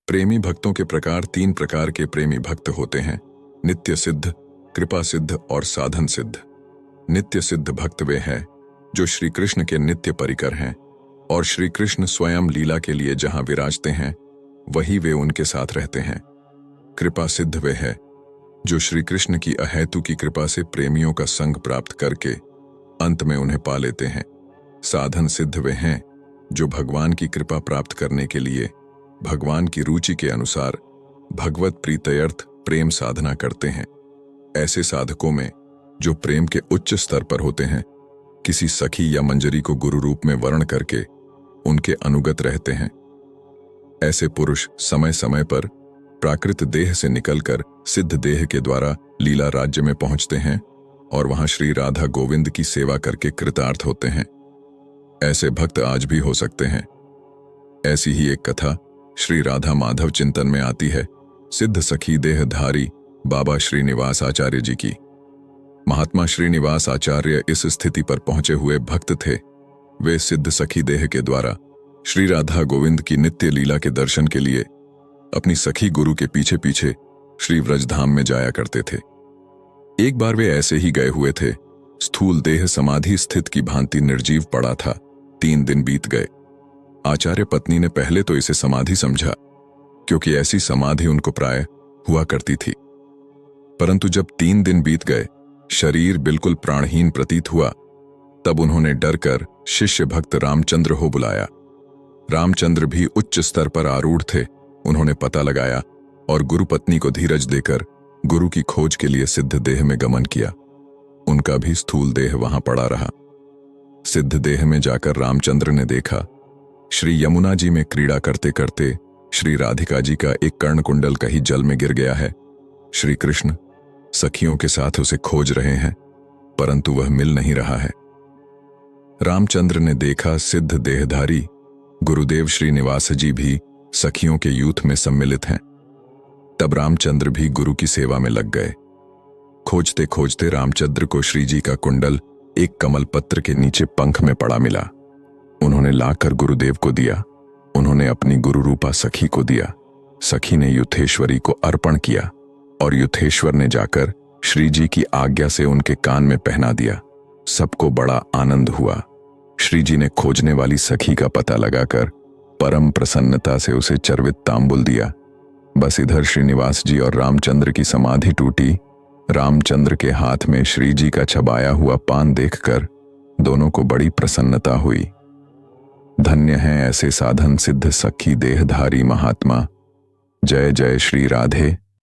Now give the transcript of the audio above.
प्रेमी भक्तों के प्रकार 3 प्रकार के प्रेमी भक्त होते हैं: नित्य सिद्ध, कृपा सिद्ध और साधन सिद्ध। नित्य सिद्ध भक्त वे हैं जो श्री कृष्ण के नित्य परिकर हैं और श्री कृष्ण स्वयं लीला के लिए जहां विराजते हैं वही वे उनके साथ रहते हैं। कृपा सिद्ध वे हैं जो श्री कृष्ण की अहेतु की कृपा से प्रेमियों का संग प्राप्त करके अंत में उन्हें पा लेते हैं। साधन सिद्ध वे हैं जो भगवान की कृपा प्राप्त करने के लिए भगवान की रुचि के अनुसार भगवत प्रीत्यर्थ प्रेम साधना करते हैं। ऐसे साधकों में जो प्रेम के उच्च स्तर पर होते हैं, किसी सखी या मंजरी को गुरु रूप में वर्ण करके उनके अनुगत रहते हैं। ऐसे पुरुष समय समय पर प्राकृत देह से निकलकर सिद्ध देह के द्वारा लीला राज्य में पहुंचते हैं और वहां श्री राधा गोविंद की सेवा करके कृतार्थ होते हैं। ऐसे भक्त आज भी हो सकते हैं। ऐसी ही एक कथा श्री राधा माधव चिंतन में आती है सिद्ध सखी देहधारी बाबा श्रीनिवास आचार्य जी की। महात्मा श्रीनिवास आचार्य इस स्थिति पर पहुंचे हुए भक्त थे। वे सिद्ध सखी देह के द्वारा श्री राधा गोविंद की नित्य लीला के दर्शन के लिए अपनी सखी गुरु के पीछे पीछे श्री व्रजधाम में जाया करते थे। एक बार वे ऐसे ही गए हुए थे। स्थूल देह समाधि स्थित की भांति निर्जीव पड़ा था। 3 दिन बीत गए। आचार्य पत्नी ने पहले तो इसे समाधि समझा, क्योंकि ऐसी समाधि उनको प्राय हुआ करती थी। परंतु जब 3 दिन बीत गए, शरीर बिल्कुल प्राणहीन प्रतीत हुआ, तब उन्होंने डरकर शिष्य भक्त रामचंद्र हो बुलाया। रामचंद्र भी उच्च स्तर पर आरूढ़ थे। उन्होंने पता लगाया और गुरु पत्नी को धीरज देकर गुरु की खोज के लिए सिद्ध देह में गमन किया। उनका भी स्थूल देह वहां पड़ा रहा। सिद्ध देह में जाकर रामचंद्र ने देखा श्री यमुना जी में क्रीड़ा करते करते श्री राधिका जी का एक कर्णकुंडल कहीं जल में गिर गया है। श्री कृष्ण सखियों के साथ उसे खोज रहे हैं, परंतु वह मिल नहीं रहा है। रामचंद्र ने देखा सिद्ध देहधारी गुरुदेव श्रीनिवास जी भी सखियों के यूथ में सम्मिलित हैं। तब रामचंद्र भी गुरु की सेवा में लग गए। खोजते खोजते रामचंद्र को श्री जी का कुंडल एक कमल पत्र के नीचे पंख में पड़ा मिला। उन्होंने लाकर गुरुदेव को दिया। उन्होंने अपनी गुरु रूपा सखी को दिया। सखी ने युथेश्वरी को अर्पण किया और युथेश्वर ने जाकर श्री जी की आज्ञा से उनके कान में पहना दिया। सबको बड़ा आनंद हुआ। श्री जी ने खोजने वाली सखी का पता लगाकर परम प्रसन्नता से उसे चर्वित तांबुल दिया। बस इधर श्रीनिवास जी और रामचंद्र की समाधि टूटी। रामचंद्र के हाथ में श्री जी का छबाया हुआ पान देखकर दोनों को बड़ी प्रसन्नता हुई। धन्य हैं ऐसे साधन सिद्ध सखी देहधारी महात्मा। जय जय श्री राधे।